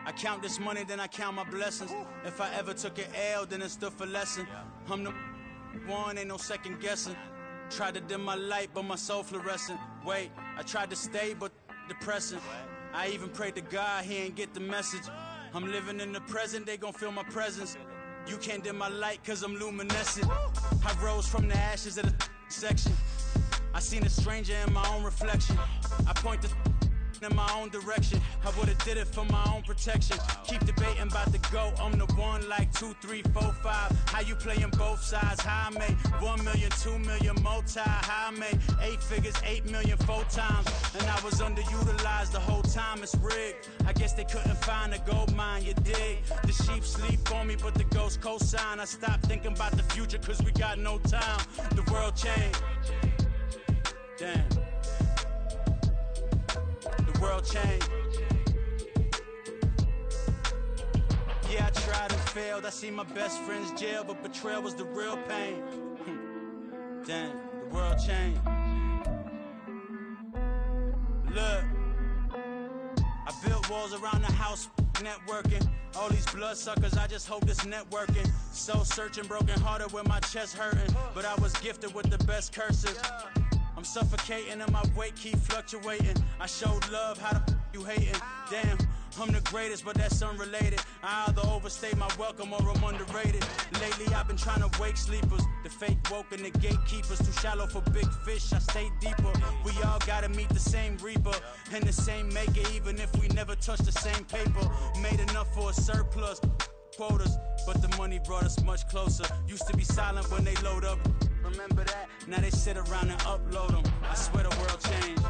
I count this money, then I count my blessings. If I ever took an L, then it stood for lesson. I'm the one, ain't no second guessing. Tried to dim my light, but my soul fluorescent. Wait, I tried to stay, but depressing. I even prayed to God, he ain't get the message. I'm living in the present, they gon' feel my presence. You can't dim my light, cause I'm luminescent. I rose from the ashes of the section. I seen a stranger in my own reflection. I point the in my own direction. I would've did it for my own protection. Keep debating about the GOAT. I'm the one like 2, 3, 4, 5. How you playing both sides? How I made 1 million, 2 million, multi. How I made 8 figures, 8 million 4 times. And I was underutilized the whole time. It's rigged. I guess they couldn't find a gold mine, you dig? The sheep sleep on me, but the ghost cosign. I stopped thinking about the future cause we got no time. The world changed. Damn. The world changed. Yeah, I tried and failed. I see my best friends jail, but betrayal was the real pain. Damn, the world changed. Look, I built walls around the house, networking. All these bloodsuckers, I just hope this networking. Soul searching, broken hearted with my chest hurting. But I was gifted with the best cursive. I'm suffocating and my weight keep fluctuating. I showed love, how the you hating? Damn, I'm the greatest, but that's unrelated. I either overstay my welcome or I'm underrated. Lately I've been trying to wake sleepers. The fake woke and the gatekeepers. Too shallow for big fish, I stay deeper. We all gotta meet the same reaper and the same maker, even if we never touch the same paper. Made enough for a surplus quotas, but the money brought us much closer. Used to be silent when they load up. Remember that? Now they sit around and upload them. I swear the world changed.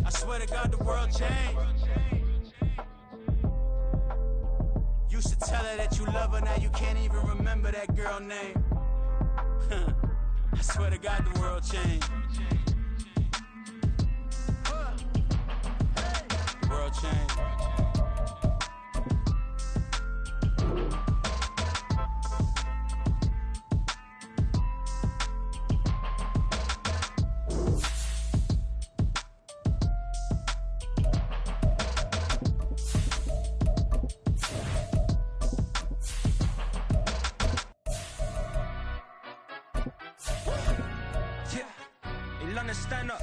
I swear to God the world changed. Used to tell her that you love her, now you can't even remember that girl name. I swear to God the world changed. The world changed. Stand up.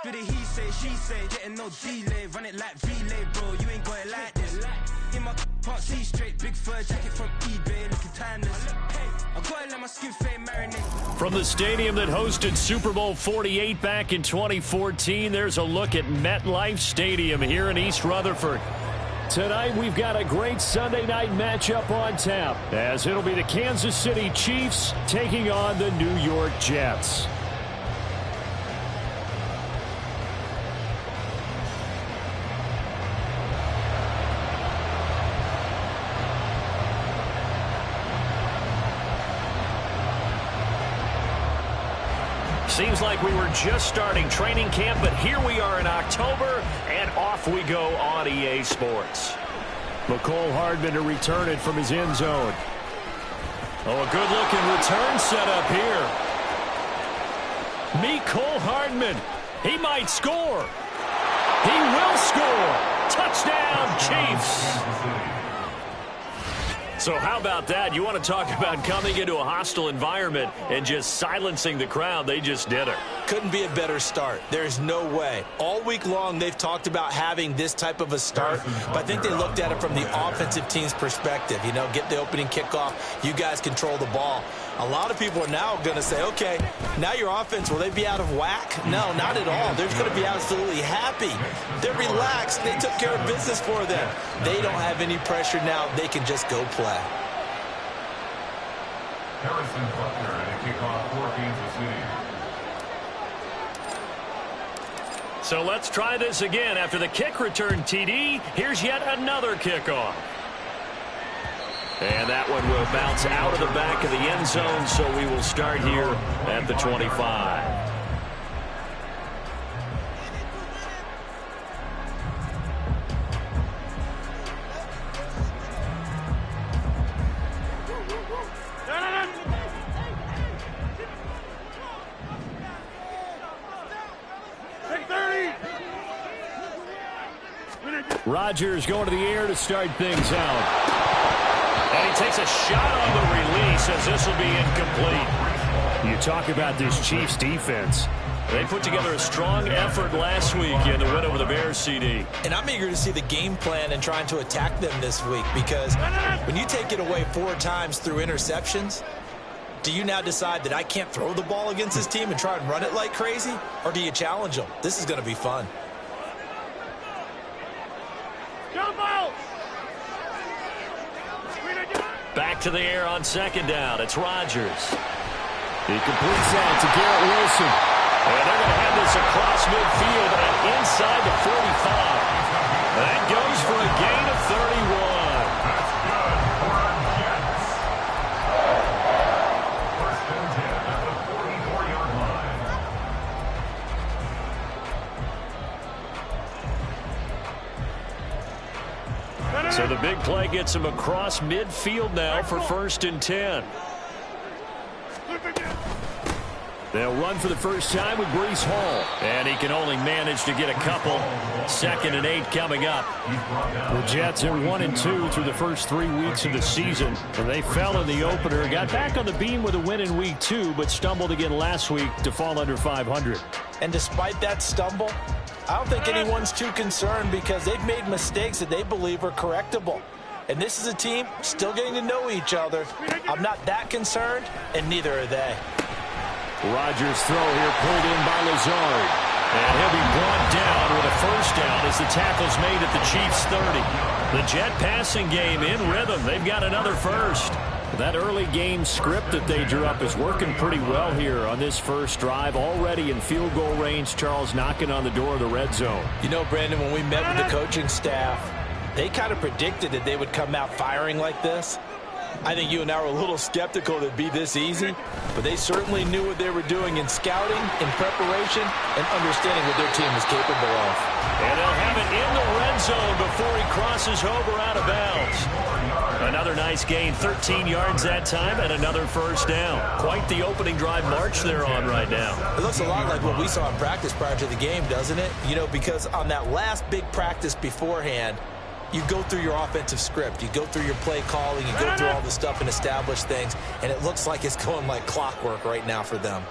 For the he say, she say, getting no delay, run it like relay, bro. You ain't got it like this. In my can't see straight, big fur jacket from eBay, looking timeless. I gotta let my skin fade marinate. From the stadium that hosted Super Bowl 48 back in 2014, there's a look at MetLife Stadium here in East Rutherford. Tonight, we've got a great Sunday night matchup on tap, as it'll be the Kansas City Chiefs taking on the New York Jets. Seems like we were just starting training camp, but here we are in October, and off we go on EA Sports. McCole Hardman to return it from his end zone. Oh, a good-looking return set up here. Mecole Hardman. He might score. He will score. Touchdown, Chiefs. So how about that? You want to talk about coming into a hostile environment and just silencing the crowd. They just did it. Couldn't be a better start. There's no way. All week long, they've talked about having this type of a start, but I think they looked at it from the offensive team's perspective. You know, get the opening kickoff. You guys control the ball. A lot of people are now going to say, okay, now your offense, will they be out of whack? No, not at all. They're going to be absolutely happy. They're relaxed. They took care of business for them. They don't have any pressure now. They can just go play. Harrison Butker and a kickoff for Kansas City. So let's try this again. After the kick return TD, here's yet another kickoff. And that one will bounce out of the back of the end zone, so we will start here at the 25. Rodgers going to the air to start things out. And he takes a shot on the release as this will be incomplete. You talk about this Chiefs defense. They put together a strong effort last week in the win over the Bears, CD. And I'm eager to see the game plan and trying to attack them this week, because when you take it away 4 times through interceptions, do you now decide that I can't throw the ball against this team and try and run it like crazy? Or do you challenge them? This is going to be fun. Back to the air on second down. It's Rodgers. He completes that to Garrett Wilson. And they're going to have this across midfield and inside the 45. That goes for a gain of 31. That's good for our Jets. First and 10 at the 44-yard line. So the big play gets him across midfield now for first and 10. They'll run for the first time with Breece Hall. And he can only manage to get a couple. 2nd and 8 coming up. The Jets are 1-2 through the first 3 weeks of the season. And they fell in the opener. Got back on the beam with a win in week 2, but stumbled again last week to fall under 500. And despite that stumble, I don't think anyone's too concerned, because they've made mistakes that they believe are correctable. And this is a team still getting to know each other. I'm not that concerned, and neither are they. Rodgers' throw here pulled in by Lazard. And he'll be brought down with a first down as the tackle's made at the Chiefs' 30. The Jet passing game in rhythm. They've got another first. That early game script that they drew up is working pretty well here on this first drive. Already in field goal range, Charles knocking on the door of the red zone. You know, Brandon, when we met with the coaching staff, they kind of predicted that they would come out firing like this. I think you and I were a little skeptical that it'd be this easy, but they certainly knew what they were doing in scouting, in preparation, and understanding what their team was capable of. And they'll have it in the red zone before he crosses over out of bounds. Another nice gain, 13 yards that time, and another first down. Quite the opening drive march they're on right now. It looks a lot like what we saw in practice prior to the game, doesn't it? You know, because on that last big practice beforehand, you go through your offensive script, you go through your play calling, you go through all the stuff and establish things, and it looks like it's going like clockwork right now for them.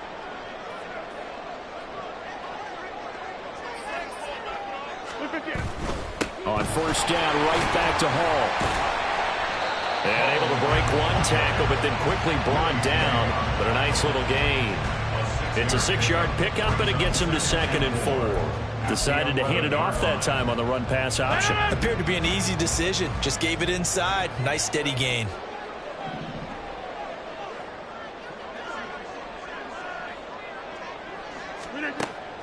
On first down, right back to Hall. And able to break one tackle, but then quickly brought down. But a nice little gain. It's a 6-yard pickup, and it gets him to 2nd and 4. Decided to hand it off that time on the run-pass option. Appeared to be an easy decision. Just gave it inside. Nice steady gain.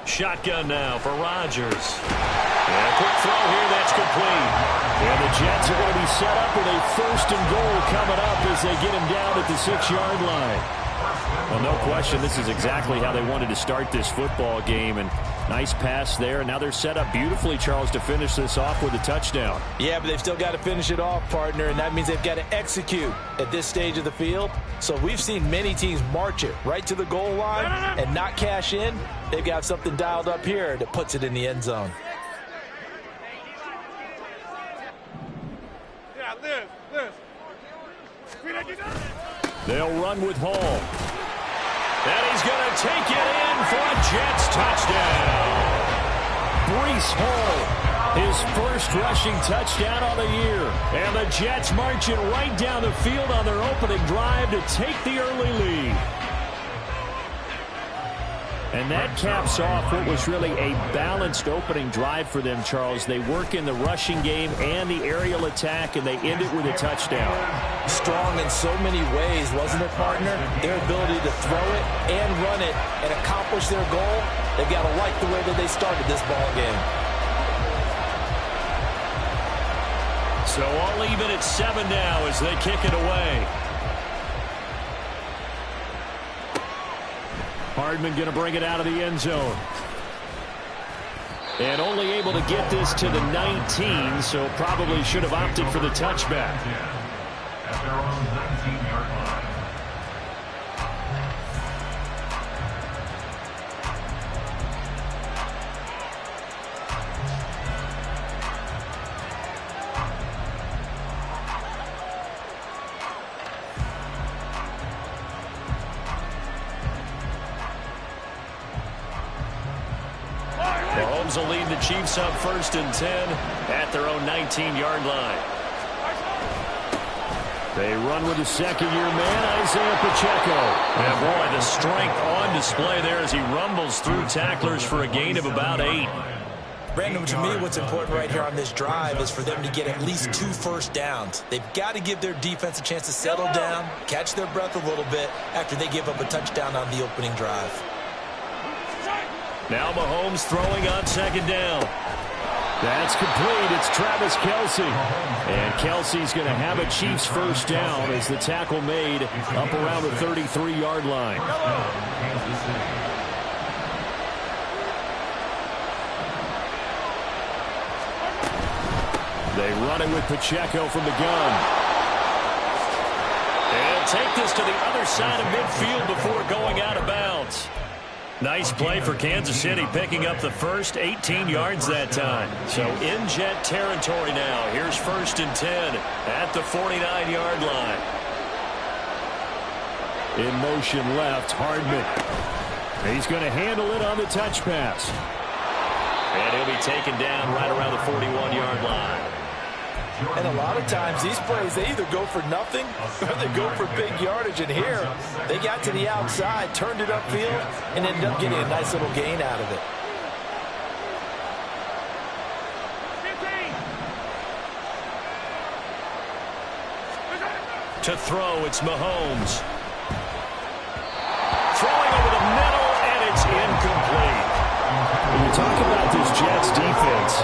Shotgun now for Rodgers. And a quick throw here, that's complete. And the Jets are going to be set up with a 1st and goal coming up as they get him down at the 6-yard line. Well, no question, this is exactly how they wanted to start this football game. And nice pass there. Now they're set up beautifully, Charles, to finish this off with a touchdown. Yeah, but they've still got to finish it off, partner, and that means they've got to execute at this stage of the field. So we've seen many teams march it right to the goal line and not cash in. They've got something dialed up here that puts it in the end zone. They'll run with Hall. And he's going to take it in for a Jets touchdown. Breece Hall, his first rushing touchdown on the year. And the Jets marching right down the field on their opening drive to take the early lead. And that caps off what was really a balanced opening drive for them, Charles. They work in the rushing game and the aerial attack, and they end it with a touchdown. Strong in so many ways, wasn't it, partner? Their ability to throw it and run it and accomplish their goal, they've got to like the way that they started this ball game. So all even at 7 now as they kick it away. Hardman going to bring it out of the end zone. And only able to get this to the 19, so probably should have opted for the touchback. At their own 19-yard line. Mahomes will lead the Chiefs up 1st and 10 at their own 19-yard line. They run with the second-year man, Isaiah Pacheco. And boy, the strength on display there as he rumbles through tacklers for a gain of about 8. Brandon, to me, what's important right here on this drive is for them to get at least 2 first downs. They've got to give their defense a chance to settle down, catch their breath a little bit after they give up a touchdown on the opening drive. Now Mahomes throwing on 2nd down. That's complete. It's Travis Kelce. And Kelce's going to have a Chiefs first down as the tackle made up around the 33-yard line. They run it with Pacheco from the gun. And take this to the other side of midfield before going out of bounds. Nice play for Kansas City, picking up the first 18 yards that time. So in jet territory now. Here's 1st and 10 at the 49-yard line. In motion left, Hardman. He's going to handle it on the touch pass. And he'll be taken down right around the 41-yard line. And a lot of times these plays, they either go for nothing or they go for big yardage. And here, they got to the outside, turned it upfield, and ended up getting a nice little gain out of it. To throw, it's Mahomes. Throwing over the middle, and it's incomplete. When you talk about this Jets defense,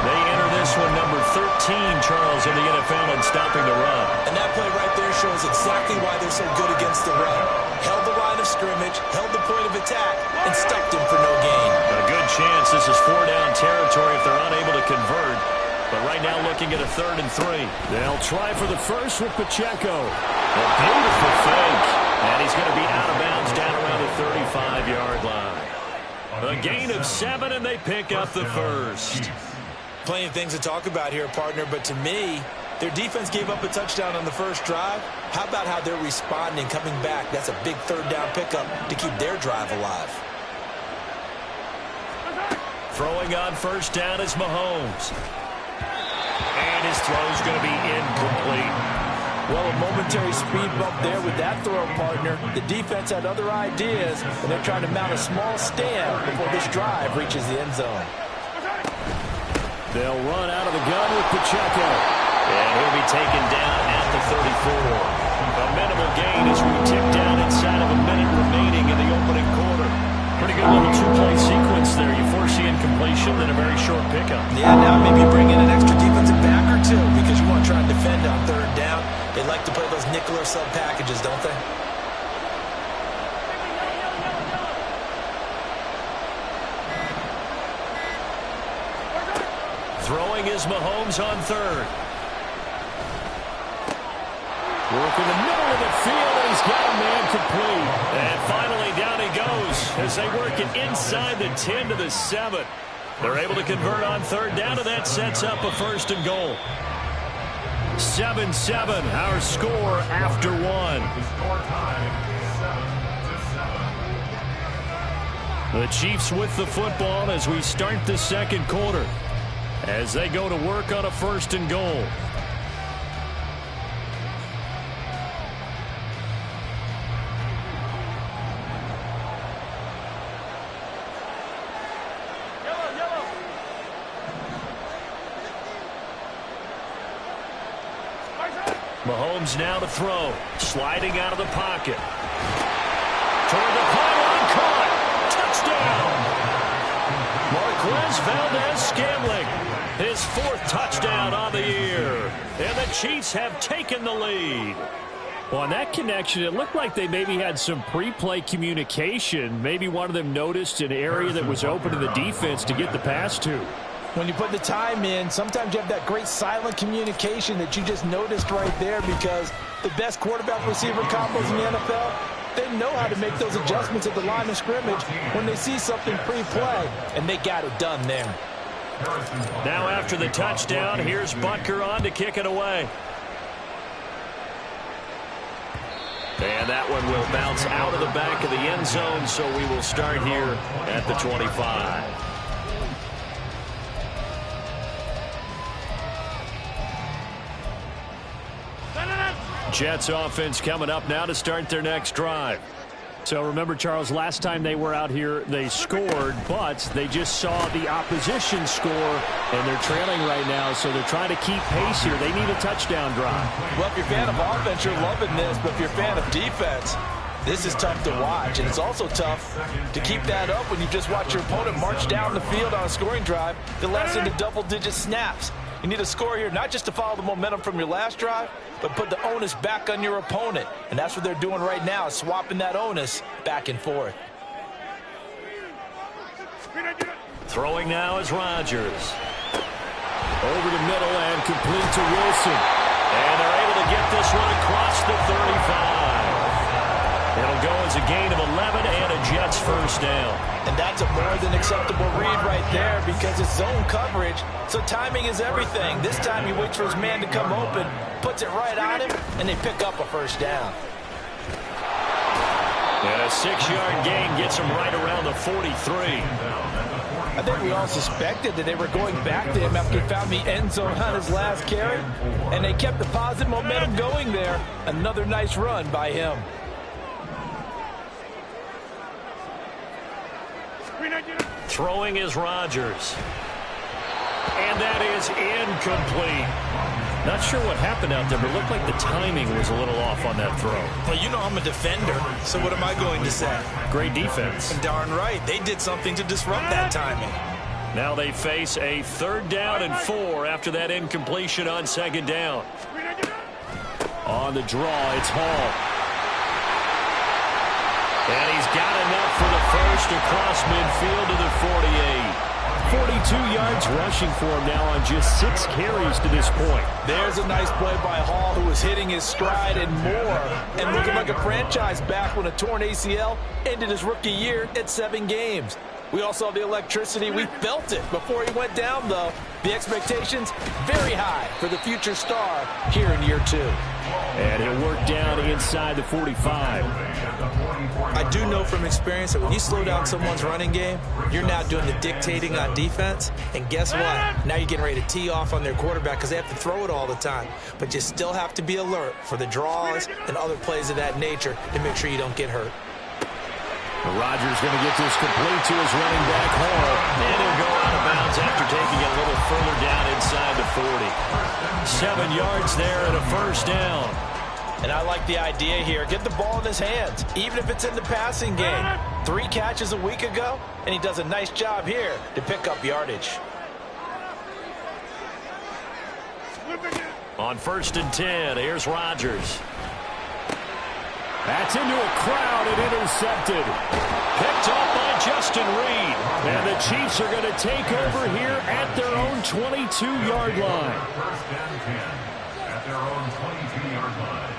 they enter this one number 13, Charles, in the NFL in stopping the run. And that play right there shows exactly why they're so good against the run. Held the line of scrimmage, held the point of attack, and stuffed him for no gain. A good chance this is 4-down territory if they're unable to convert. But right now looking at a 3rd and 3. They'll try for the first with Pacheco. A beautiful fake. And he's going to be out of bounds down around the 35-yard line. A gain of 7, and they pick up the first. Plenty of things to talk about here, partner, but to me, their defense gave up a touchdown on the first drive. How about how they're responding, coming back? That's a big 3rd down pickup to keep their drive alive. Throwing on 1st down is Mahomes. And his throw's going to be incomplete. Well, a momentary speed bump there with that throw, partner. The defense had other ideas, and they're trying to mount a small stand before this drive reaches the end zone. They'll run out of the gun with Pacheco. And he'll be taken down at the 34. A minimal gain as we tick down inside of a minute remaining in the opening quarter. Pretty good little 2-play sequence there. You foresee incompletion, then a very short pickup. Yeah, now maybe bring in an extra defensive back or two because you want to try and defend on 3rd down. They like to play those nickel or sub packages, don't they? Throwing is Mahomes on 3rd. Work in the middle of the field, and he's got a man complete. And finally down he goes as they work it inside the 10 to the 7. They're able to convert on 3rd down, and that sets up a 1st and goal. 7-7, our score after 1. The score time is 7-7. The Chiefs with the football as we start the 2nd quarter, as they go to work on a 1st and goal. Mahomes now to throw. Sliding out of the pocket. Toward the pylon, caught. Touchdown. Marquez Valdez-Scantling. His 4th touchdown on the year. And the Chiefs have taken the lead. Well, on that connection, it looked like they maybe had some pre-play communication. Maybe one of them noticed an area that was open to the defense to get the pass to. When you put the time in, sometimes you have that great silent communication that you just noticed right there, because the best quarterback-receiver combos in the NFL, they know how to make those adjustments at the line of scrimmage when they see something pre-play, and they got it done there. Now after the touchdown, here's Butker on to kick it away. And that one will bounce out of the back of the end zone, so we will start here at the 25. Jets offense coming up now to start their next drive. So remember, Charles, last time they were out here, they scored, but they just saw the opposition score, and they're trailing right now, so they're trying to keep pace here. They need a touchdown drive. Well, if you're a fan of offense, you're loving this, but if you're a fan of defense, this is tough to watch, and it's also tough to keep that up when you just watch your opponent march down the field on a scoring drive that lasts into double-digit snaps. You need a score here, not just to follow the momentum from your last drive, but put the onus back on your opponent. And that's what they're doing right now, swapping that onus back and forth. Throwing now is Rodgers. Over the middle and complete to Wilson. And they're able to get this one across the 35. It'll go as a gain of 11 and a Jets first down. And that's a more than acceptable read right there because it's zone coverage, so timing is everything. This time he waits for his man to come open, puts it right on him, and they pick up a first down. And a 6-yard gain gets him right around the 43. I think we all suspected that they were going back to him after he found the end zone on his last carry, and they kept the positive momentum going there. Another nice run by him. Throwing is Rodgers. And that is incomplete. Not sure what happened out there, but it looked like the timing was a little off on that throw. Well, you know I'm a defender, so what am I going to say? Great defense. Darn right. They did something to disrupt that timing. Now they face a 3rd down and 4 after that incompletion on 2nd down. On the draw, it's Hall. And he's got enough for the first across midfield to the 48. 42 yards rushing for him now on just 6 carries to this point. There's a nice play by Hall, who was hitting his stride and more, and looking like a franchise back when a torn ACL ended his rookie year at 7 games. We all saw the electricity. We felt it before he went down, though. The expectations very high for the future star here in year 2. And he'll work down inside the 45. I do know from experience that when you slow down someone's running game, you're now doing the dictating on defense. And guess what? Now you're getting ready to tee off on their quarterback because they have to throw it all the time. But you still have to be alert for the draws and other plays of that nature to make sure you don't get hurt. Rodgers going to get this complete to his running back, Hall. And he'll go out of bounds after taking it a little further down inside the 40. 7 yards there and a first down. And I like the idea here. Get the ball in his hands, even if it's in the passing game. 3 catches a week ago, and he does a nice job here to pick up yardage. On 1st and 10, here's Rodgers. That's into a crowd and intercepted. Picked off by Justin Reed. And the Chiefs are going to take over here at their own 22-yard line. 1st and 10 at their own 22-yard line.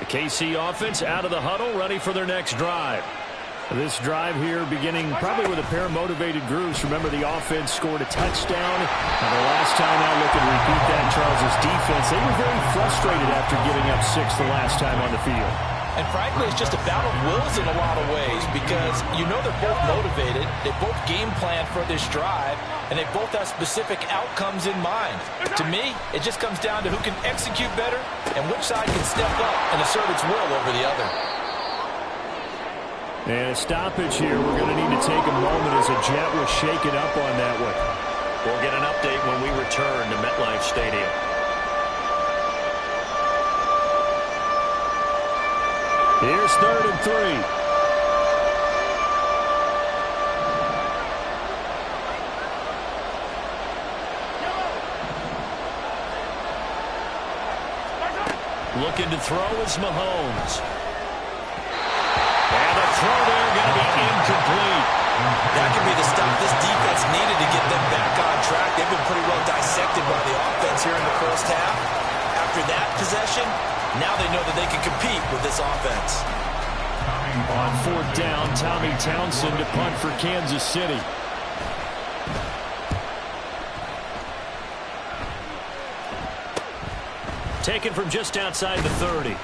The KC offense out of the huddle, ready for their next drive. This drive here beginning probably with a pair of motivated groups. Remember, the offense scored a touchdown. And the last time out, look and repeat that, Charles' defense. They were very frustrated after giving up 6 the last time on the field. And frankly, it's just a battle of wills in a lot of ways because you know they're both motivated. They both game plan for this drive, and they both have specific outcomes in mind. To me, it just comes down to who can execute better and which side can step up and assert its will over the other. And a stoppage here. We're going to need to take a moment as a Jet was shaken up on that one. We'll get an update when we return to MetLife Stadium. Here's 3rd and 3. Looking to throw is Mahomes. And the throw there going to be incomplete. That could be the stop this defense needed to get them back on track. They've been pretty well dissected by the offense here in the first half. After that possession, now they know that they can compete with this offense. On 4th down, Tommy Townsend to punt for Kansas City. Taken from just outside the 30.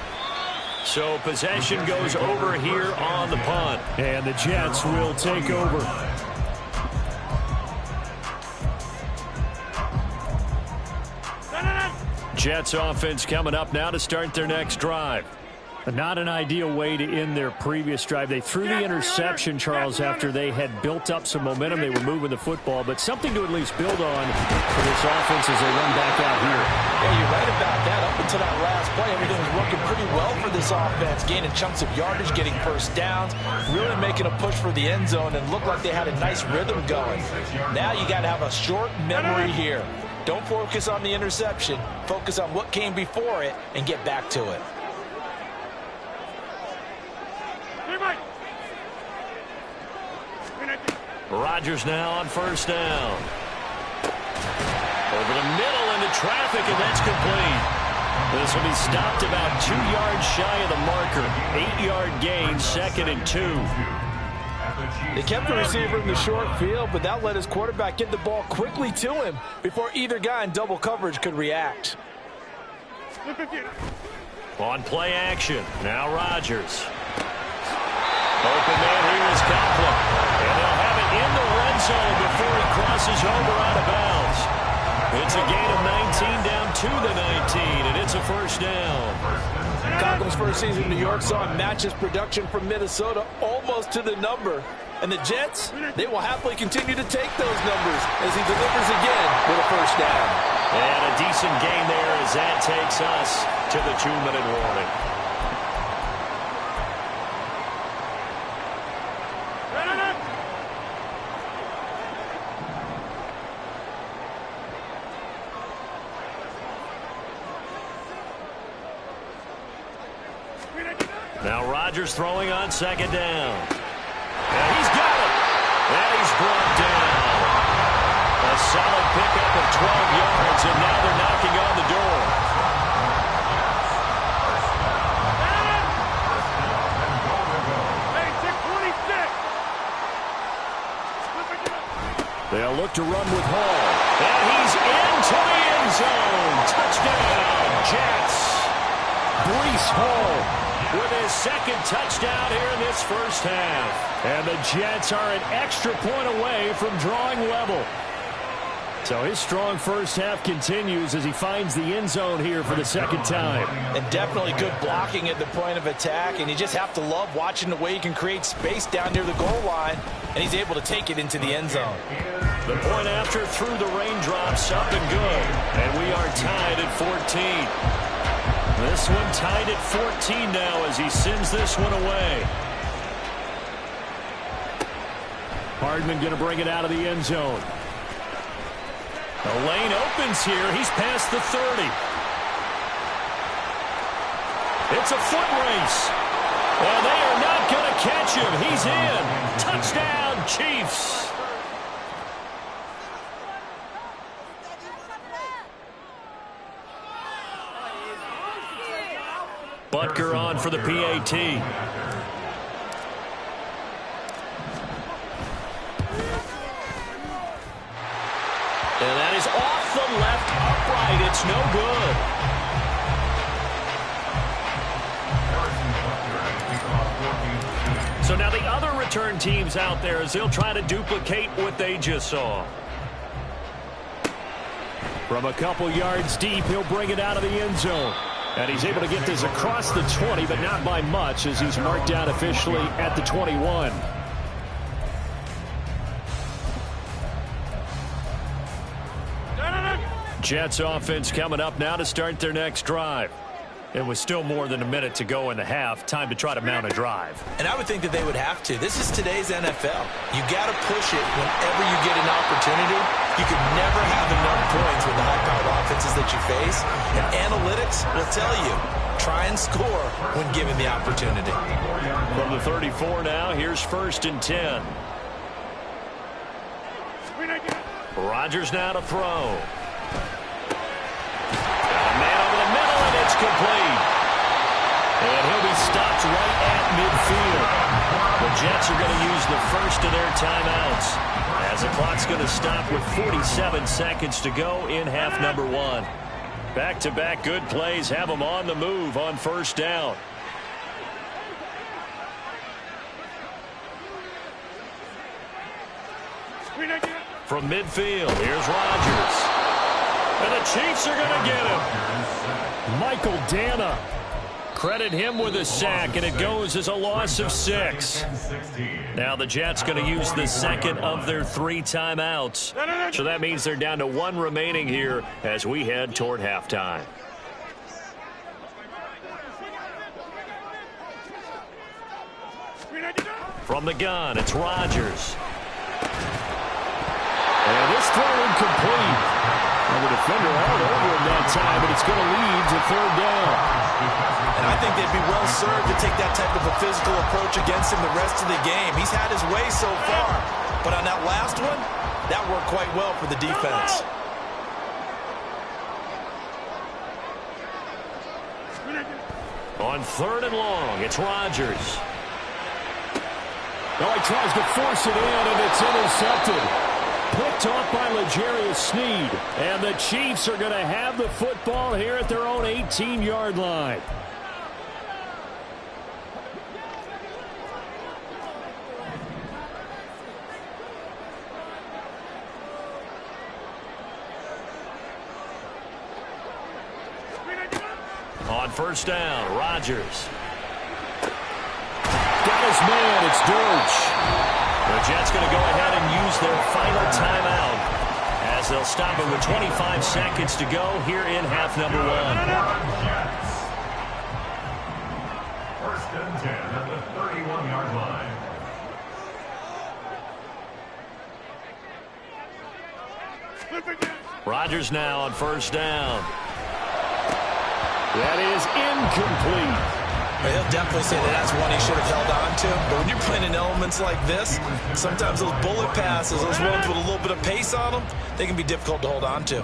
So possession goes over here on the punt. And the Jets will take over. Jets offense coming up now to start their next drive. Not an ideal way to end their previous drive. They threw the interception, Charles, after they had built up some momentum. They were moving the football, but something to at least build on for this offense as they run back out here. Yeah, you're right about that. Up until that last play, everything was working pretty well for this offense, gaining chunks of yardage, getting first downs, really making a push for the end zone, and looked like they had a nice rhythm going. Now you got to have a short memory here. Don't focus on the interception. Focus on what came before it and get back to it. Rodgers now on first down. Over the middle into traffic, and that's complete. This will be stopped about 2 yards shy of the marker. 8-yard gain, 2nd and 2. They kept the receiver in the short field, but that let his quarterback get the ball quickly to him before either guy in double coverage could react. On play action, now Rodgers. Open man here is Conklin. And they'll have it in the red zone before he crosses over out of bounds. It's a gain of 19 down to the 19, and it's a first down. Conklin's first season in New York saw him match his production from Minnesota almost to the number. And the Jets, they will happily continue to take those numbers as he delivers again with a first down. And a decent gain there as that takes us to the 2-minute warning. Now Rodgers throwing on second down. And he's got it. And he's brought down. A solid pickup of 12 yards, and now they're knocking on the door. They'll look to run with Hall. And he's into the end zone. Touchdown, Jets. Breece Hall with his second touchdown here in this first half. And the Jets are an extra point away from drawing level. So his strong first half continues as he finds the end zone here for the second time. And definitely good blocking at the point of attack. And you just have to love watching the way he can create space down near the goal line. And he's able to take it into the end zone. The point after through the raindrops, up and good. And we are tied at 14. This one tied at 14 now as he sends this one away. Hardman going to bring it out of the end zone. The lane opens here. He's past the 30. It's a foot race. Well, they are not going to catch him. He's in. Touchdown, Chiefs. Butker on for the PAT. And that is off the left upright. It's no good. So now the other return teams out there as they'll try to duplicate what they just saw. From a couple yards deep, he'll bring it out of the end zone. And he's able to get this across the 20, but not by much as he's marked down officially at the 21. Jets offense coming up now to start their next drive. It was still more than a minute to go in the half. Time to try to mount a drive. And I would think that they would have to. This is today's NFL. You got to push it whenever you get an opportunity. You can never have enough points with the high-powered offenses that you face. And analytics will tell you, try and score when given the opportunity. From the 34 now, here's 1st and 10. Rodgers now to throw. It's complete. And he'll be stopped right at midfield. The Jets are going to use the first of their timeouts as the clock's going to stop with 47 seconds to go in half number 1. Back-to-back good plays have them on the move on first down. From midfield, here's Rodgers. And the Chiefs are going to get him. Michael Dana. Credit him with a sack, and it goes as a loss of 6. Now the Jets going to use the second of their 3 timeouts. So that means they're down to 1 remaining here as we head toward halftime. From the gun, it's Rodgers. And this throw incomplete. And the defender held over him that time, but it's going to lead to 3rd down. And I think they'd be well served to take that type of a physical approach against him the rest of the game. He's had his way so far, but on that last one, that worked quite well for the defense. On 3rd and long, it's Rodgers. Oh, he tries to force it in, and it's intercepted. Picked off by L'Jarius Sneed. And the Chiefs are going to have the football here at their own 18-yard line. On 1st down, Rodgers. Got his man, it's Dirge. The Jets going to go ahead and use their final timeout as they'll stop it with 25 seconds to go here in half number 1. 1st and 10 at the 31-yard line. Rodgers now on 1st down. That is incomplete. He'll definitely say that that's one he should have held on to. But when you're playing in elements like this, sometimes those bullet passes, those ones with a little bit of pace on them, they can be difficult to hold on to.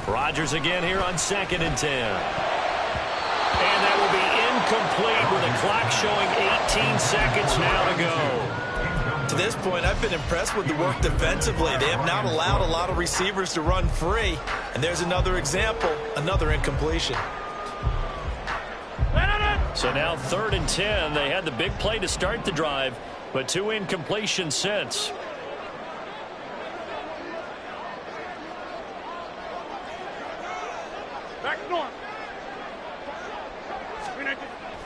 Rodgers again here on 2nd and 10. And that will be incomplete with the clock showing 18 seconds now to go. To this point, I've been impressed with the work defensively. They have not allowed a lot of receivers to run free. And there's another example, another incompletion. So now 3rd and 10. They had the big play to start the drive, but 2 incompletions since.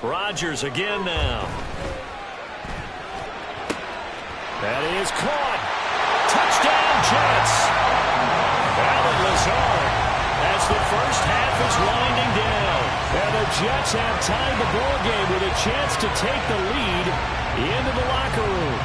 Rodgers again now. That is caught. Touchdown, Jets. Allen Lazard as the first half is winding down. And the Jets have tied the ball game with a chance to take the lead into the locker room.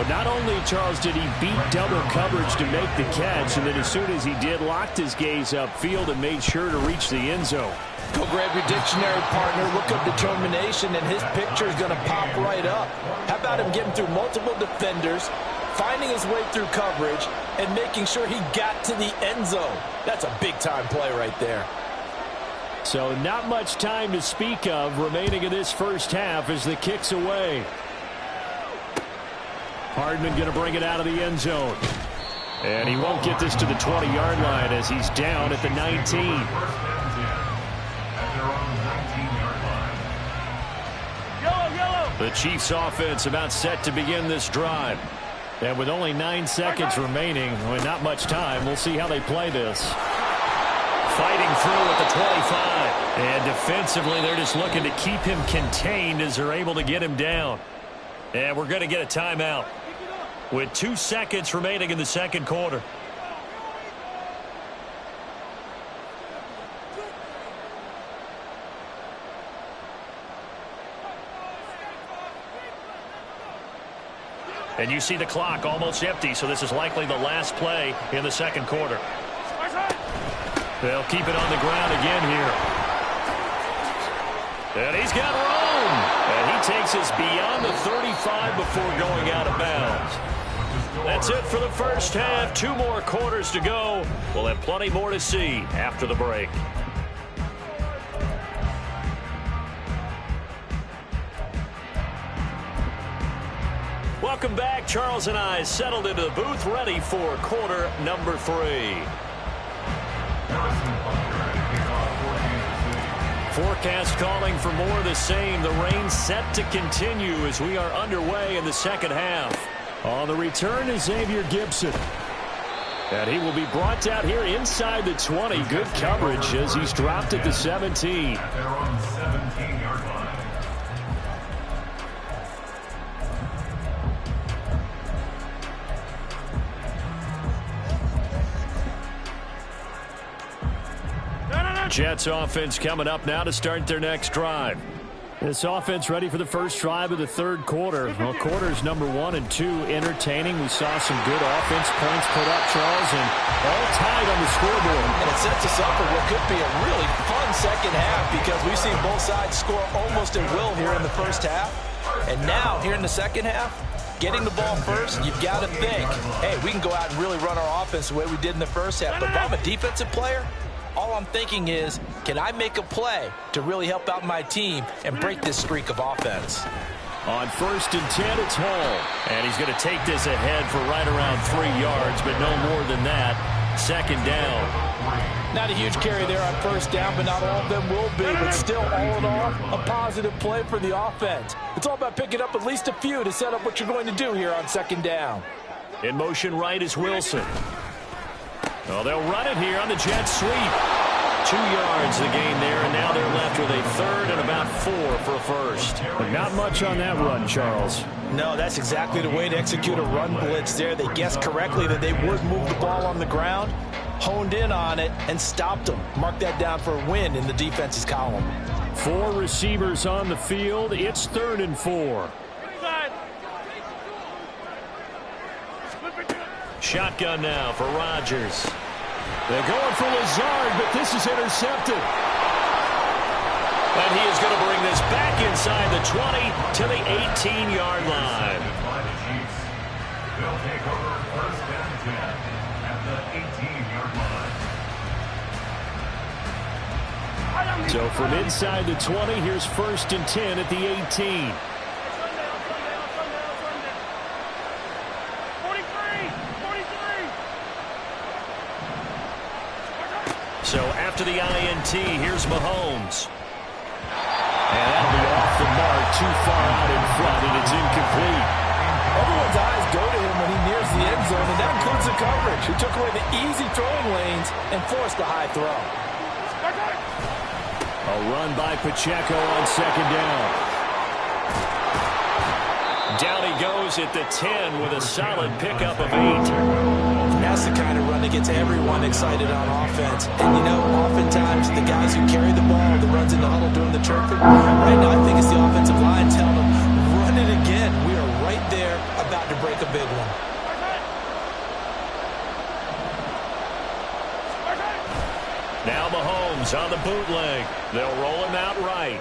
But not only, Charles, did he beat double coverage to make the catch, and then as soon as he did, locked his gaze upfield and made sure to reach the end zone. Go grab your dictionary, partner. Look up determination, and his picture is going to pop right up. How about him getting through multiple defenders, finding his way through coverage, and making sure he got to the end zone? That's a big-time play right there. So not much time to speak of remaining in this first half as the kick's away. Hardman going to bring it out of the end zone. And he won't get this to the 20-yard line as he's down at the 19. The Chiefs offense about set to begin this drive. And with only 9 seconds remaining, with not much time, we'll see how they play this. Fighting through at the 25. And defensively, they're just looking to keep him contained as they're able to get him down. And we're going to get a timeout with 2 seconds remaining in the second quarter. And you see the clock almost empty, so this is likely the last play in the second quarter. They'll keep it on the ground again here. And he's got room. And he takes us beyond the 35 before going out of bounds. That's it for the first half. 2 more quarters to go. We'll have plenty more to see after the break. Welcome back. Charles and I settled into the booth, ready for quarter number 3. Forecast calling for more of the same. The rain set to continue as we are underway in the second half. On the return is Xavier Gibson. And he will be brought down here inside the 20. Good coverage as he's dropped at the 17. At their own 17-yard line. Jets offense coming up now to start their next drive. This offense ready for the first drive of the third quarter. Well, quarters number 1 and 2 entertaining. We saw some good offense points put up, Charles, and all tied on the scoreboard. And it sets us up for what could be a really fun second half because we've seen both sides score almost at will here in the first half. And now, here in the second half, getting the ball first, you've got to think, hey, we can go out and really run our offense the way we did in the first half. But if I'm a defensive player, all I'm thinking is, can I make a play to really help out my team and break this streak of offense? On 1st and 10, it's Hall. And he's going to take this ahead for right around 3 yards, but no more than that. Second down. Not a huge carry there on first down, but not all of them will be. But still, all in all, a positive play for the offense. It's all about picking up at least a few to set up what you're going to do here on second down. In motion right is Wilson. Well, they'll run it here on the jet sweep. 2 yards the gain there, and now they're left with a third and about 4 for a first. But not much on that run, Charles. No, that's exactly the way to execute a run blitz there. They guessed correctly that they would move the ball on the ground, honed in on it, and stopped them. Mark that down for a win in the defense's column. 4 receivers on the field. It's 3rd and 4. Shotgun now for Rodgers. They're going for Lazard, but this is intercepted. And he is going to bring this back inside the 20 to the 18-yard line. They'll take over 1st and 10 at the 18-yard line. So from inside the 20, here's 1st and 10 at the 18. So after the INT, here's Mahomes. And that'll be off the mark, too far out in front, and it's incomplete. Everyone's eyes go to him when he nears the end zone, and that includes the coverage. He took away the easy throwing lanes and forced a high throw. A run by Pacheco on second down. Down he goes at the 10 with a solid pickup of 8. That's the kind of run that gets everyone excited on offense. And, you know, oftentimes the guys who carry the ball, the runs in the huddle during the chirping, right now I think it's the offensive line telling them, run it again. We are right there about to break a big one. Now Mahomes on the bootleg. They'll roll him out right.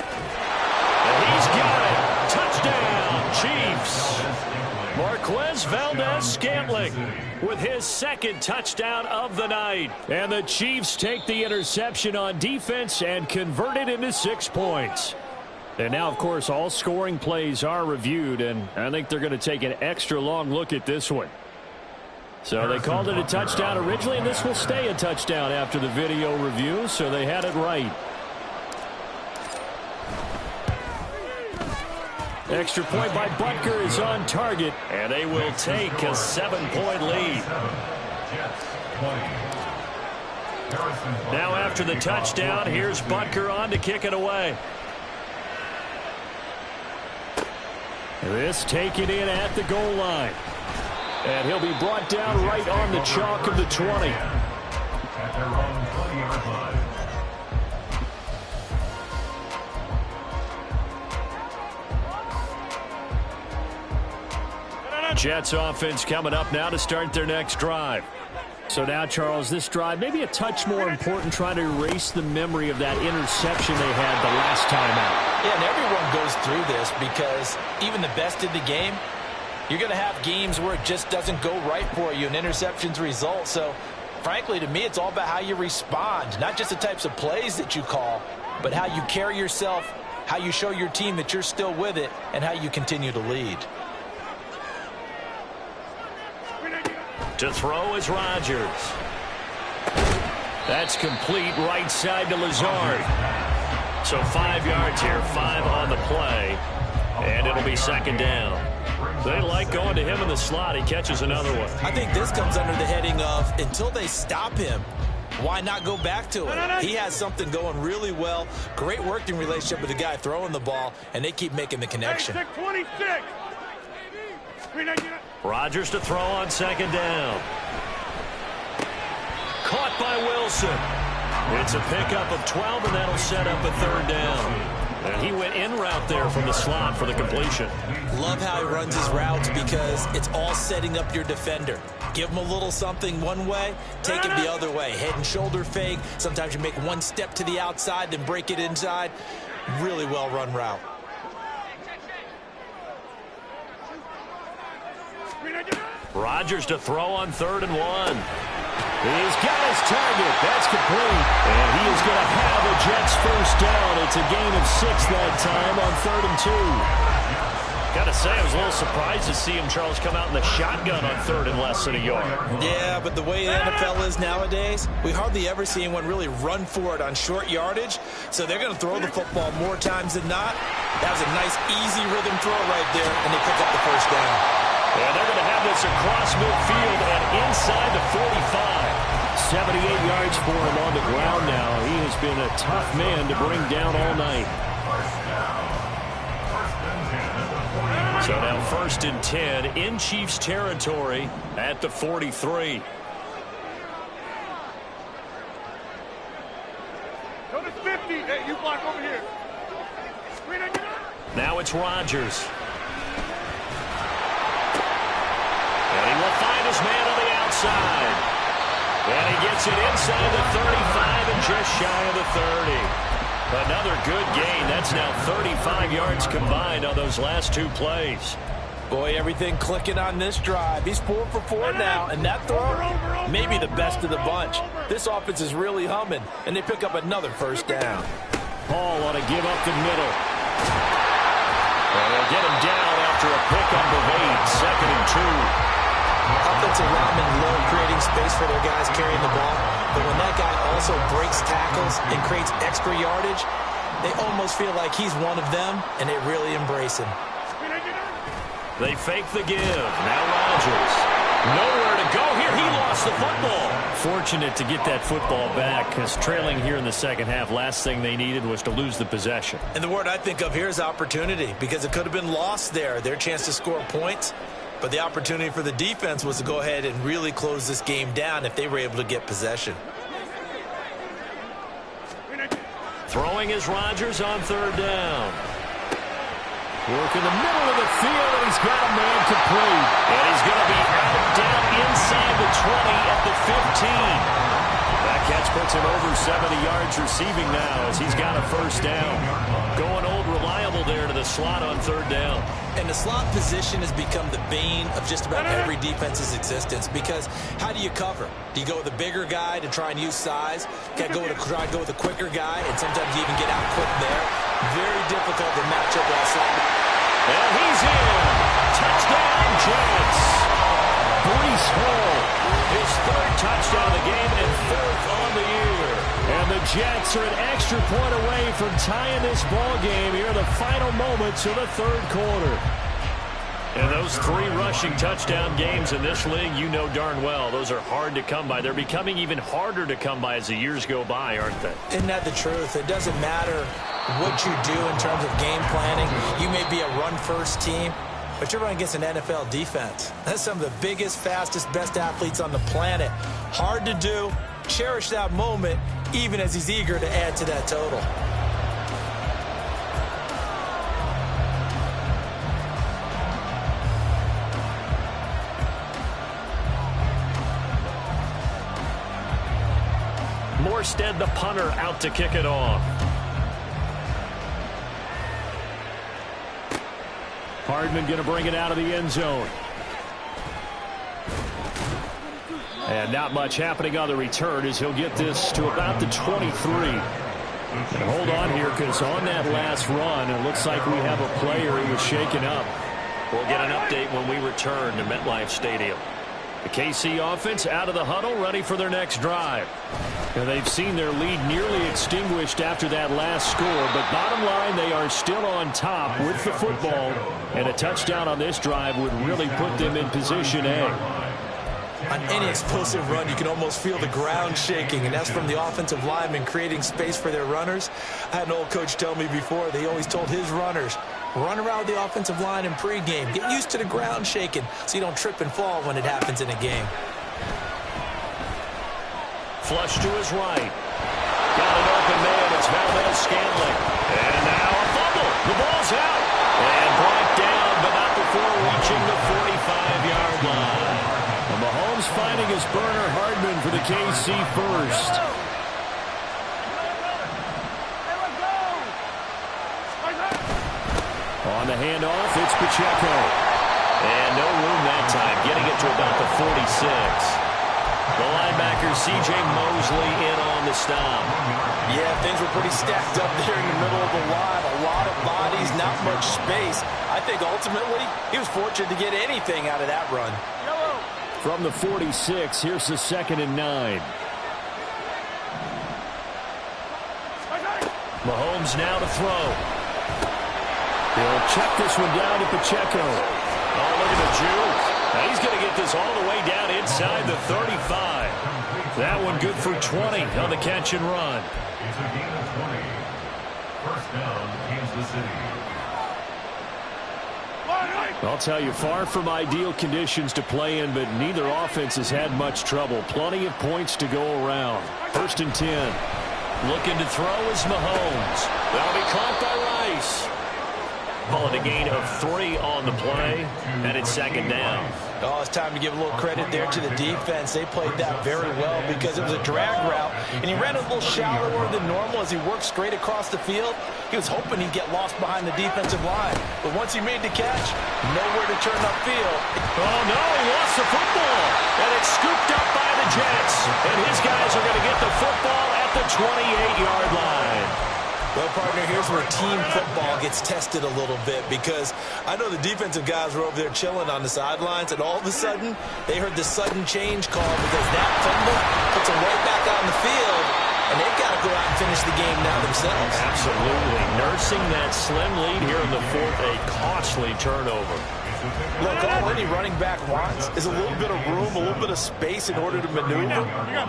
And he's got it. Touchdown, Chiefs. Marquez Valdez-Scantling with his 2nd touchdown of the night. And the Chiefs take the interception on defense and convert it into 6 points. And now, of course, all scoring plays are reviewed, and I think they're going to take an extra long look at this one. So they called it a touchdown originally, and this will stay a touchdown after the video review, so they had it right. Extra point by Butker is on target, and they will take a 7-point lead. Now after the touchdown, here's Butker on to kick it away. This taken in at the goal line. And he'll be brought down right on the chalk of the 20. At their own 20-yard line. Jets offense coming up now to start their next drive. So now, Charles, this drive maybe a touch more important, trying to erase the memory of that interception they had the last time out. Yeah, and everyone goes through this because even the best in the game, you're going to have games where it just doesn't go right for you and interceptions result. So, frankly, to me, it's all about how you respond, not just the types of plays that you call, but how you carry yourself, how you show your team that you're still with it, and how you continue to lead. To throw is Rodgers. That's complete right side to Lazard. So 5 yards here, 5 on the play, and it'll be second down. They like going to him in the slot. He catches another one. I think this comes under the heading of until they stop him, why not go back to him? He has something going really well. Great working relationship with the guy throwing the ball, and they keep making the connection. 26. Rodgers to throw on second down. Caught by Wilson. It's a pickup of 12, and that'll set up a third down. And he went in route there from the slot for the completion. Love how he runs his routes because it's all setting up your defender. Give him a little something one way, take it the other way. Head and shoulder fake. Sometimes you make one step to the outside, then break it inside. Really well run route. Rodgers to throw on 3rd and 1. He's got his target. That's complete. And he is going to have a Jets first down. It's a gain of 6 that time on 3rd and 2. Got to say, I was a little surprised to see him, Charles, come out in the shotgun on 3rd and less than a yard. Yeah, but the way the NFL is nowadays, we hardly ever see anyone really run for it on short yardage. So they're going to throw the football more times than not. That was a nice, easy rhythm throw right there, and they pick up the first down. And they're going to have this across midfield and inside the 45. 78 yards for him on the ground now. He has been a tough man to bring down all night. So now 1st and 10 in Chiefs territory at the 43. Go to 50. Hey, you block over here. Now it's Rodgers. And he will find his man on the outside. And he gets it inside the 35 and just shy of the 30. Another good gain. That's now 35 yards combined on those last 2 plays. Boy, everything clicking on this drive. He's 4 for 4 now, and that throw, maybe the best of the bunch. This offense is really humming, and they pick up another first down. Paul ought to give up the middle. And they'll get him down after a pickup of 8, 2nd and 2. Offensive linemen love creating space for their guys carrying the ball, but when that guy also breaks tackles and creates extra yardage, they almost feel like he's one of them, and they really embrace him. They fake the give. Now Rodgers. Nowhere to go here. He lost the football. Fortunate to get that football back, because trailing here in the second half, last thing they needed was to lose the possession. And the word I think of here is opportunity, because it could have been lost there, their chance to score points. But the opportunity for the defense was to go ahead and really close this game down if they were able to get possession. Throwing is Rodgers on 3rd down. Work in the middle of the field, and he's got a man complete. And he's going to be out down inside the 20 at the 15. That catch puts him over 70 yards receiving now as he's got a first down. Going old reliable there to the slot on 3rd down. And the slot position has become the bane of just about every defense's existence, because how do you cover? Do you go with a bigger guy to try and use size? Got to try and go with a quicker guy, and sometimes you even get out quick there. Very difficult to match up that slot. And he's in. Touchdown, Jets. Breece Hall, his 3rd touchdown of the game and 4th on the year. And the Jets are an extra point away from tying this ball game here in the final moments of the 3rd quarter. And those 3 rushing touchdown games in this league, you know darn well, those are hard to come by. They're becoming even harder to come by as the years go by, aren't they? Isn't that the truth? It doesn't matter what you do in terms of game planning. You may be a run-first team, but you're running against an NFL defense. That's some of the biggest, fastest, best athletes on the planet. Hard to do. Cherish that moment, even as he's eager to add to that total. Morstead, the punter, out to kick it off. Hardman going to bring it out of the end zone. And not much happening on the return as he'll get this to about the 23. And hold on here, because on that last run, it looks like we have a player who was shaken up. We'll get an update when we return to MetLife Stadium. The KC offense out of the huddle, ready for their next drive. Now, they've seen their lead nearly extinguished after that last score, but bottom line, they are still on top with the football, and a touchdown on this drive would really put them in position A. On any explosive run, you can almost feel the ground shaking, and that's from the offensive linemen creating space for their runners. I had an old coach tell me before, they always told his runners, run around the offensive line in pregame. Get used to the ground shaking so you don't trip and fall when it happens in a game. Flush to his right. Got an open man. It's Valdez-Scantling. And now a fumble. The ball's out. And brought down, but not before reaching the 45-yard line. And Mahomes finding his burner Hardman for the KC first. On the handoff, it's Pacheco. And no room that time, getting it to about the 46. The linebacker, C.J. Mosley, in on the stop. Yeah, things were pretty stacked up there in the middle of the line. A lot of bodies, not much space. I think ultimately he was fortunate to get anything out of that run. From the 46, here's the 2nd and 9. Mahomes now to throw. He'll check this one down to Pacheco. Oh, look at the juke. Now he's going to get this all the way down inside the 35. That one good for 20 on the catch and run. It's a gain of 20. First down, Kansas City. I'll tell you, far from ideal conditions to play in, but neither offense has had much trouble. Plenty of points to go around. 1st and 10. Looking to throw is Mahomes. That'll be caught by Rice. Calling a gain of 3 on the play, and it's 2nd down. Oh, it's time to give a little credit there to the defense. They played that very well because it was a drag route, and he ran a little shallower than normal as he worked straight across the field. He was hoping he'd get lost behind the defensive line, but once he made the catch, nowhere to turn upfield. Oh, no, he lost the football, and it's scooped up by the Jets, and his guys are going to get the football at the 28-yard line. Well, partner, here's where team football gets tested a little bit because I know the defensive guys were over there chilling on the sidelines, and all of a sudden, they heard the sudden change call because that fumble puts them right back on the field, and they've got to go out and finish the game now themselves. Absolutely. Nursing that slim lead here in the 4th, a costly turnover. Look, all any running back wants is a little bit of room, a little bit of space in order to maneuver,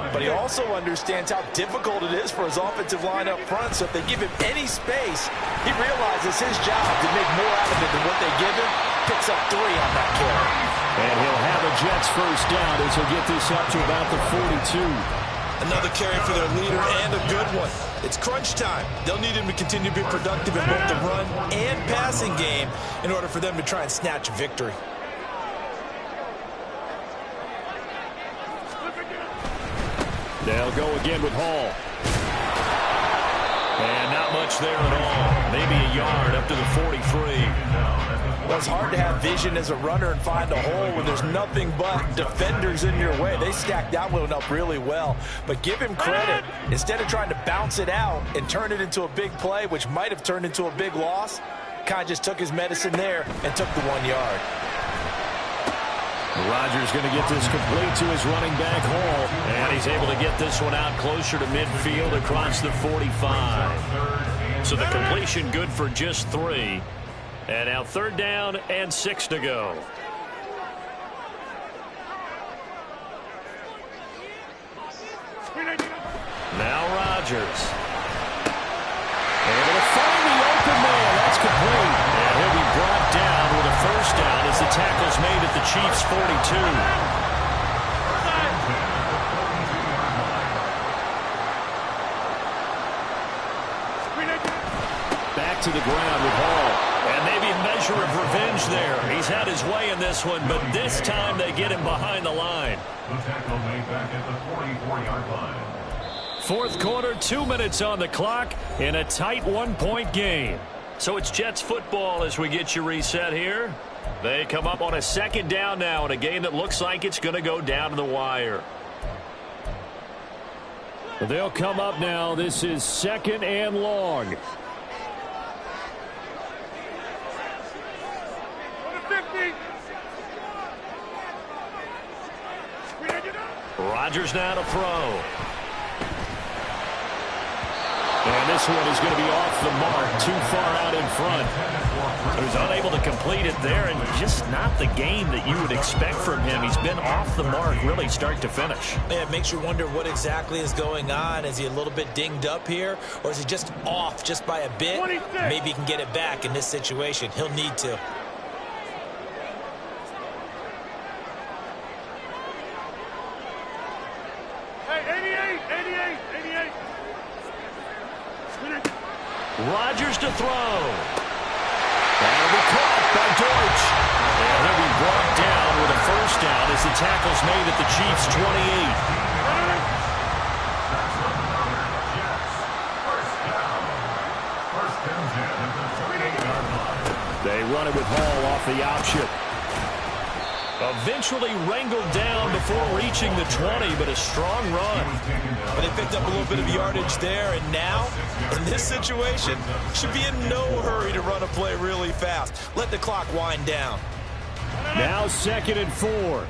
but he also understands how difficult it is for his offensive line up front, so if they give him any space, he realizes his job to make more out of it than what they give him, picks up 3 on that carry. And he'll have a Jets first down as he'll get this up to about the 42. Another carry for their leader and a good one. It's crunch time. They'll need him to continue to be productive in both the run and passing game in order for them to try and snatch victory. They'll go again with Hall. And not much there at all. Maybe a yard up to the 43. Well, it's hard to have vision as a runner and find a hole when there's nothing but defenders in your way. They stacked that one up really well. But give him credit. Instead of trying to bounce it out and turn it into a big play, which might have turned into a big loss, kind of just took his medicine there and took the 1 yard. Rodgers going to get this complete to his running back Hall. And he's able to get this one out closer to midfield across the 45. So the completion good for just 3. And now 3rd down and 6 to go. Now Rodgers. Able to find the open man. That's complete. And he'll be brought down with a first down as the tackle's made at the Chiefs' 42. Back to the ground with Hall. And maybe a measure of revenge there. He's had his way in this one, but this time they get him behind the line. The tackle made back at the 44-yard line. 4th quarter, 2 minutes on the clock in a tight 1-point game. So it's Jets football as we get you reset here. They come up on a 2nd down now in a game that looks like it's going to go down to the wire. They'll come up now. This is 2nd and long. Rodgers now to throw. And this one is going to be off the mark, too far out in front. He was unable to complete it there, and just not the game that you would expect from him. He's been off the mark really start to finish. Yeah, it makes you wonder what exactly is going on. Is he a little bit dinged up here, or is he just off just by a bit? 26. Maybe he can get it back in this situation. He'll need to. Rodgers to throw. That'll be caught by Deutsch. And he'll be brought down with a first down as the tackle's made at the Chiefs' 28. They run it with Hall off the option. Eventually wrangled down before reaching the 20, but a strong run. But they picked up a little bit of yardage there, and now, in this situation, should be in no hurry to run a play really fast. Let the clock wind down. Now 2nd and 4.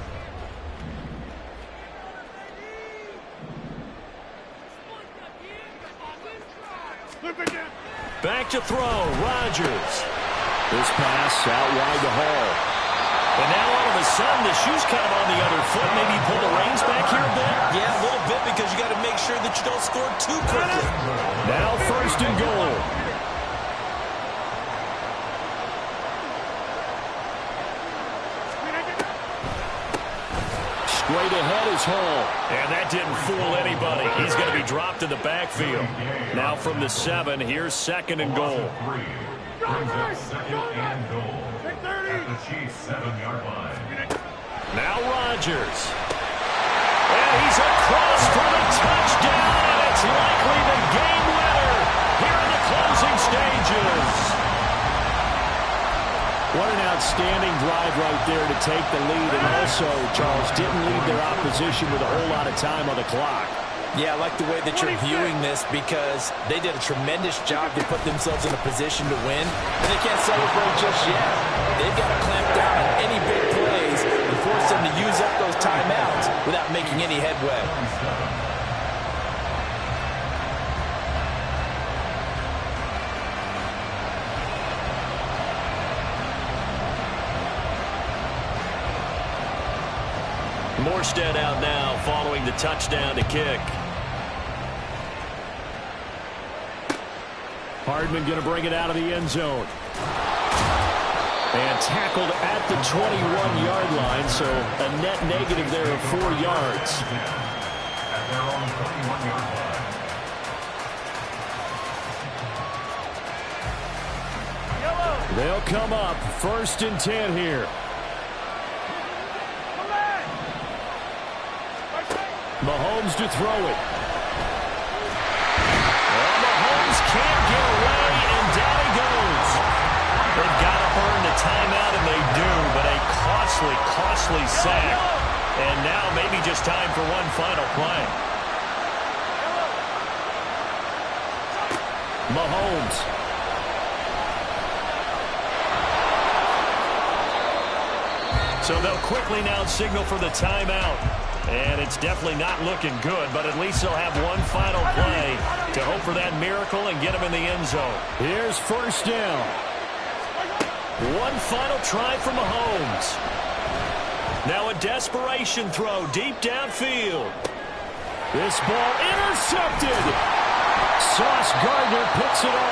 Back to throw, Rodgers. This pass out wide to Hall. And now all of a sudden, the shoe's kind of on the other foot. Maybe pull the reins back here a bit? Yeah, a little bit, because you got to make sure that you don't score too quickly. Now 1st and goal. Straight ahead is Hall. And that didn't fool anybody. He's going to be dropped in the backfield. Now from the 7, here's 2nd and goal. Brings up 2nd and goal. At the Chiefs' 7-yard line. Now Rodgers. And he's across for the touchdown, and it's likely the game winner here in the closing stages. What an outstanding drive right there to take the lead, and also, Charles, didn't leave their opposition with a whole lot of time on the clock. Yeah, I like the way that you're viewing this, because they did a tremendous job to put themselves in a position to win, and they can't celebrate just yet. They've got to clamp down on any big plays and force them to use up those timeouts without making any headway. Morstead out now following the touchdown to kick. Hardman going to bring it out of the end zone. And tackled at the 21-yard line, so a net negative there of 4 yards. At their own 21-yard line. They'll come up 1st and 10 here. Mahomes to throw it. Well, Mahomes can't get away, and down he goes. They've got to earn the timeout, and they do, but a costly sack. And now maybe just time for one final play. Mahomes. So they'll quickly now signal for the timeout. And it's definitely not looking good, but at least they'll have one final play to hope for that miracle and get them in the end zone. Here's 1st down. One final try for Mahomes. Now a desperation throw deep downfield. This ball intercepted. Sauce Gardner picks it off.